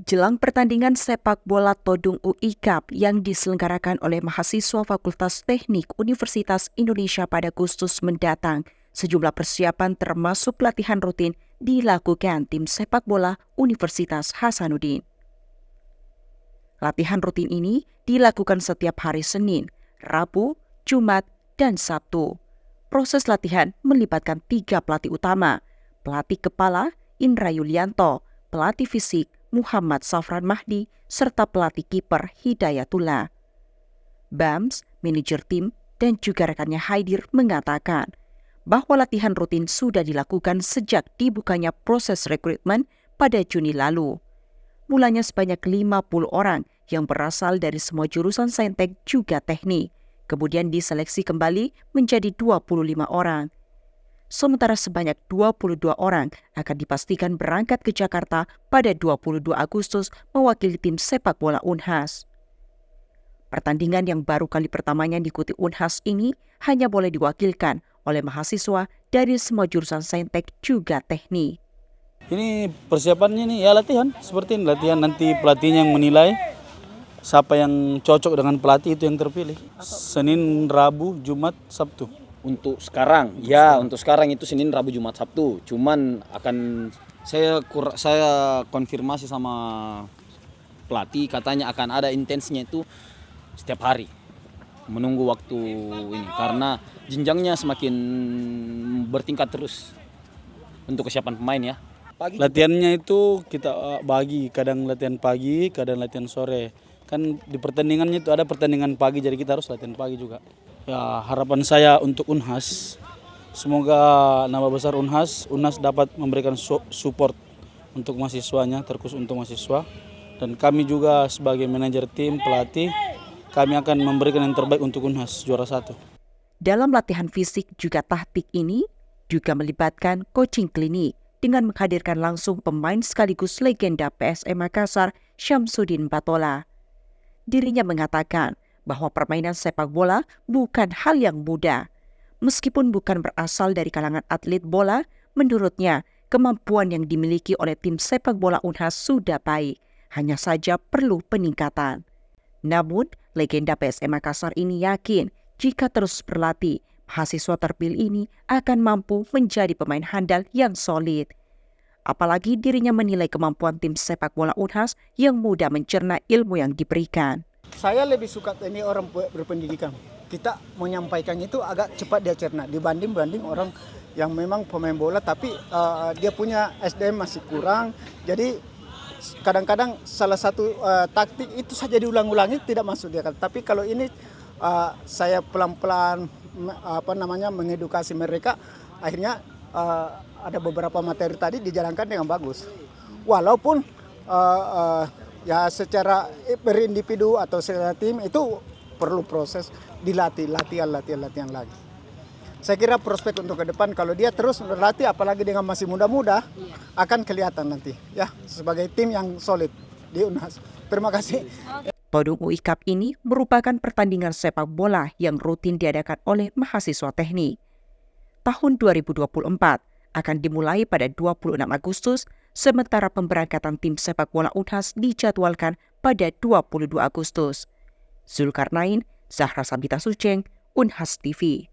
Jelang pertandingan sepak bola Todung UI Cup yang diselenggarakan oleh mahasiswa Fakultas Teknik Universitas Indonesia pada Agustus mendatang, sejumlah persiapan termasuk latihan rutin dilakukan tim sepak bola Universitas Hasanuddin. Latihan rutin ini dilakukan setiap hari Senin, Rabu, Jumat, dan Sabtu. Proses latihan melibatkan 3 pelatih utama, pelatih kepala Indra Yulianto, pelatih fisik Muhammad Safran Mahdi, serta pelatih kiper Hidayatullah. Bams, manajer tim, dan juga rekannya Haidir mengatakan bahwa latihan rutin sudah dilakukan sejak dibukanya proses rekrutmen pada Juni lalu. Mulanya sebanyak 50 orang yang berasal dari semua jurusan saintek juga teknik, kemudian diseleksi kembali menjadi 25 orang. Sementara sebanyak 22 orang akan dipastikan berangkat ke Jakarta pada 22 Agustus mewakili tim sepak bola Unhas. Pertandingan yang baru kali pertamanya diikuti Unhas ini hanya boleh diwakilkan oleh mahasiswa dari semua jurusan saintek juga teknik. Ini persiapannya nih ya latihan, seperti ini latihan, nanti pelatihnya yang menilai siapa yang cocok dengan pelatih itu yang terpilih. Senin, Rabu, Jumat, Sabtu. Untuk sekarang itu Senin, Rabu, Jumat, Sabtu. Cuman akan saya konfirmasi sama pelatih, katanya akan ada intensnya itu setiap hari. Menunggu waktu ini karena jenjangnya semakin bertingkat terus untuk kesiapan pemain ya. Latihannya itu kita bagi, kadang latihan pagi, kadang latihan sore. Kan di pertandingannya itu ada pertandingan pagi, jadi kita harus latihan pagi juga. Ya, harapan saya untuk Unhas, semoga nama besar Unhas dapat memberikan support untuk mahasiswanya, terkhusus untuk mahasiswa. Dan kami juga sebagai manajer tim, pelatih, kami akan memberikan yang terbaik untuk Unhas juara 1. Dalam latihan fisik juga taktik ini juga melibatkan coaching klinik dengan menghadirkan langsung pemain sekaligus legenda PSM Makassar, Syamsuddin Batola. Dirinya mengatakan bahwa permainan sepak bola bukan hal yang mudah. Meskipun bukan berasal dari kalangan atlet bola, menurutnya kemampuan yang dimiliki oleh tim sepak bola Unhas sudah baik, hanya saja perlu peningkatan. Namun, legenda PSM Makassar ini yakin jika terus berlatih, mahasiswa terpilih ini akan mampu menjadi pemain handal yang solid. Apalagi dirinya menilai kemampuan tim sepak bola Unhas yang mudah mencerna ilmu yang diberikan. Saya lebih suka ini orang berpendidikan. Kita menyampaikannya itu agak cepat dia cerna dibanding orang yang memang pemain bola tapi dia punya SDM masih kurang. Jadi kadang-kadang salah satu taktik itu saja diulang-ulangi tidak masuk dia. Tapi kalau ini saya pelan-pelan mengedukasi mereka, akhirnya ada beberapa materi tadi dijalankan dengan bagus. Walaupun ya secara berindividu atau secara tim itu perlu proses dilatih, latihan lagi. Saya kira prospek untuk ke depan kalau dia terus berlatih apalagi dengan masih muda-muda akan kelihatan nanti ya sebagai tim yang solid di Unhas. Terima kasih. Todung UI Cup ini merupakan pertandingan sepak bola yang rutin diadakan oleh mahasiswa teknik. Tahun 2024 akan dimulai pada 26 Agustus, sementara pemberangkatan tim sepak bola Unhas dijadwalkan pada 22 Agustus. Zulkarnain, Zahra Sabita Suceng, Unhas TV.